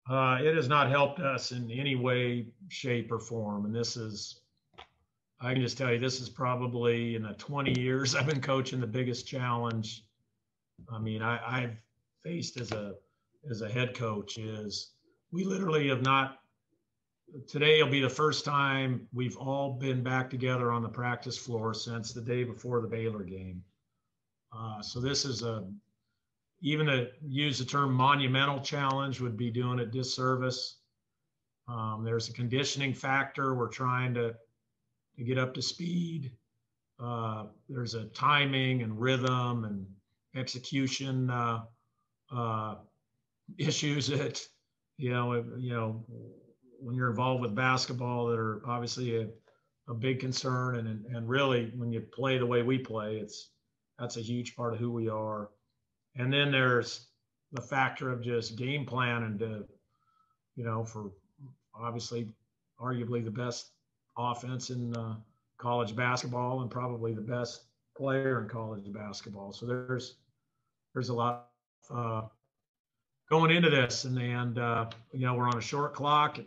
It has not helped us in any way, shape, or form. And I can just tell you, this is probably in the 20 years I've been coaching the biggest challenge. I mean, I've faced as a head coach is we literally have not. Today will be the first time we've all been back together on the practice floor since the day before the Baylor game. So this is even to use the term monumental challenge would be doing a disservice. There's a conditioning factor. We're trying to get up to speed. There's a timing and rhythm and execution issues that, when you're involved with basketball that are obviously a big concern. And really, when you play the way we play, that's a huge part of who we are. And then there's the factor of just game plan and for obviously arguably the best offense in college basketball and probably the best player in college basketball. So there's a lot going into this, and we're on a short clock.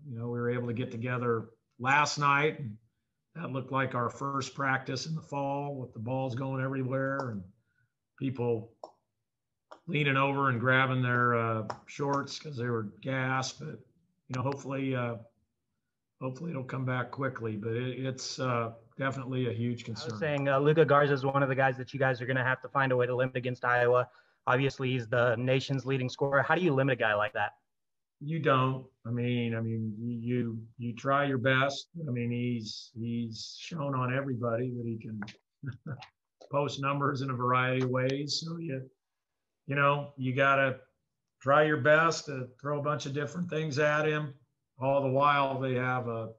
We were able to get together last night, and that looked like our first practice in the fall with the balls going everywhere and people leaning over and grabbing their shorts because they were gassed. But hopefully it'll come back quickly. But it's definitely a huge concern. I was saying Luka Garza is one of the guys that you guys are going to have to find a way to limit against Iowa. Obviously, he's the nation's leading scorer. How do you limit a guy like that? You don't. I mean, you try your best. I mean, he's shown on everybody that he can post numbers in a variety of ways. So you got to try your best to throw a bunch of different things at him. All the while, they have a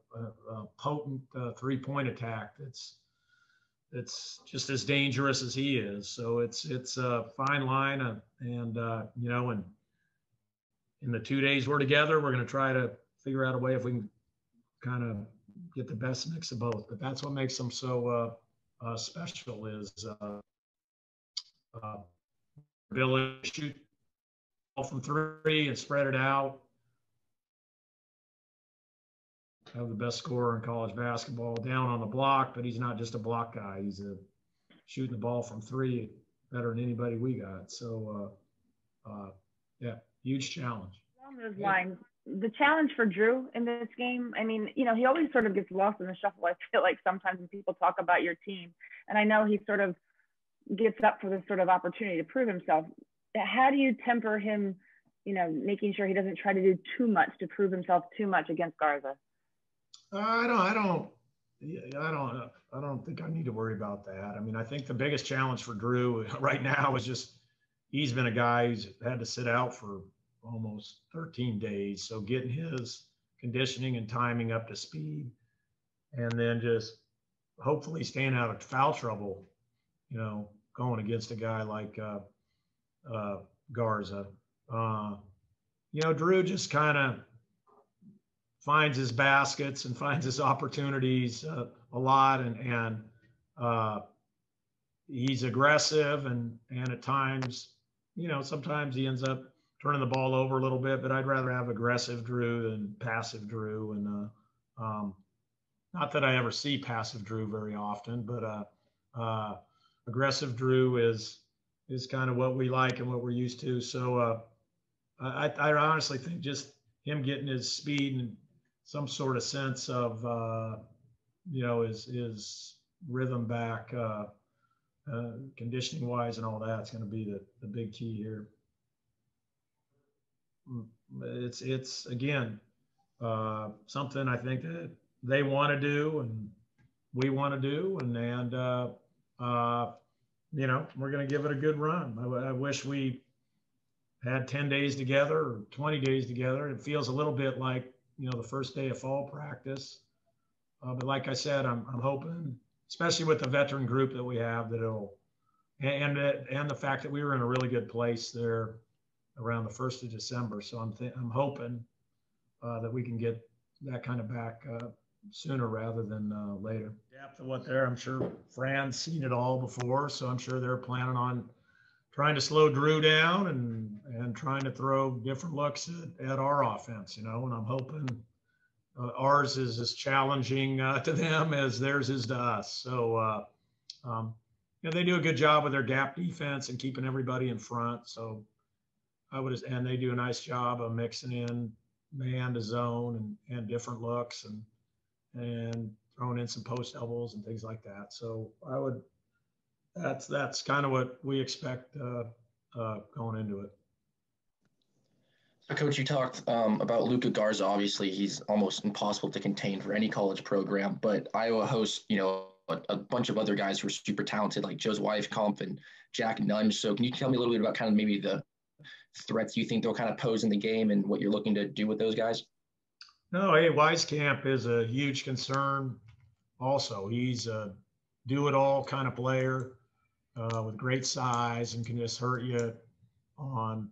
potent three-point attack that's just as dangerous as he is. So it's a fine line, and in the 2 days we're together, we're going to try to figure out a way if we can kind of get the best mix of both. But that's what makes them so special is ability to shoot from three and spread it out. Have the best scorer in college basketball down on the block, but he's not just a block guy. He's shooting the ball from three better than anybody we got. So, yeah, huge challenge. Along those lines, the challenge for Drew in this game, I mean, he always sort of gets lost in the shuffle. I feel like sometimes when people talk about your team, and I know he sort of gets up for this sort of opportunity to prove himself. How do you temper him, making sure he doesn't try to do too much to prove himself too much against Garza? I don't think I need to worry about that. I mean, I think the biggest challenge for Drew right now is just he's been a guy who's had to sit out for almost 13 days. So getting his conditioning and timing up to speed, and then just hopefully staying out of foul trouble, going against a guy like Garza. Drew just kind of finds his baskets and finds his opportunities a lot, and he's aggressive and at times, sometimes he ends up turning the ball over a little bit, but I'd rather have aggressive Drew than passive Drew. And not that I ever see passive Drew very often, but aggressive Drew is kind of what we like and what we're used to. So I honestly think just him getting his speed and some sort of sense of, his rhythm back, conditioning wise and all that's going to be the big key here. It's again, something I think that they want to do and we want to do. And we're going to give it a good run. I wish we had 10 days together or 20 days together. It feels a little bit like, the first day of fall practice. But like I said, I'm hoping, especially with the veteran group that we have, that it'll, and the fact that we were in a really good place there around the 1st of December. So I'm hoping that we can get that kind of back sooner rather than later. Depth of what there, I'm sure Fran's seen it all before, so I'm sure they're planning on trying to slow Drew down and trying to throw different looks at our offense, and I'm hoping ours is as challenging to them as theirs is to us. So, they do a good job with their gap defense and keeping everybody in front. So and they do a nice job of mixing in man to zone and different looks and throwing in some post doubles and things like that. So that's kind of what we expect going into it. So, Coach, you talked about Luka Garza. Obviously, he's almost impossible to contain for any college program. But Iowa hosts, a bunch of other guys who are super talented, like Joseph Weifkamp and Jack Nunge. So, can you tell me a little bit about kind of maybe the threats you think they'll kind of pose in the game and what you're looking to do with those guys? No, hey, Weiskamp is a huge concern. Also, he's a do-it-all kind of player with great size and can just hurt you on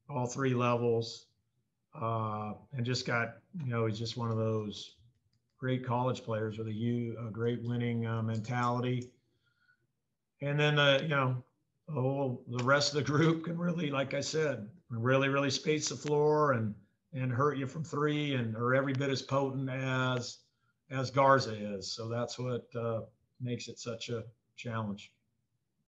all three levels, and just got, he's just one of those great college players with a great winning mentality. And then, the rest of the group can really, like I said, really, really space the floor and hurt you from three and are every bit as potent as Garza is. So that's what makes it such a challenge.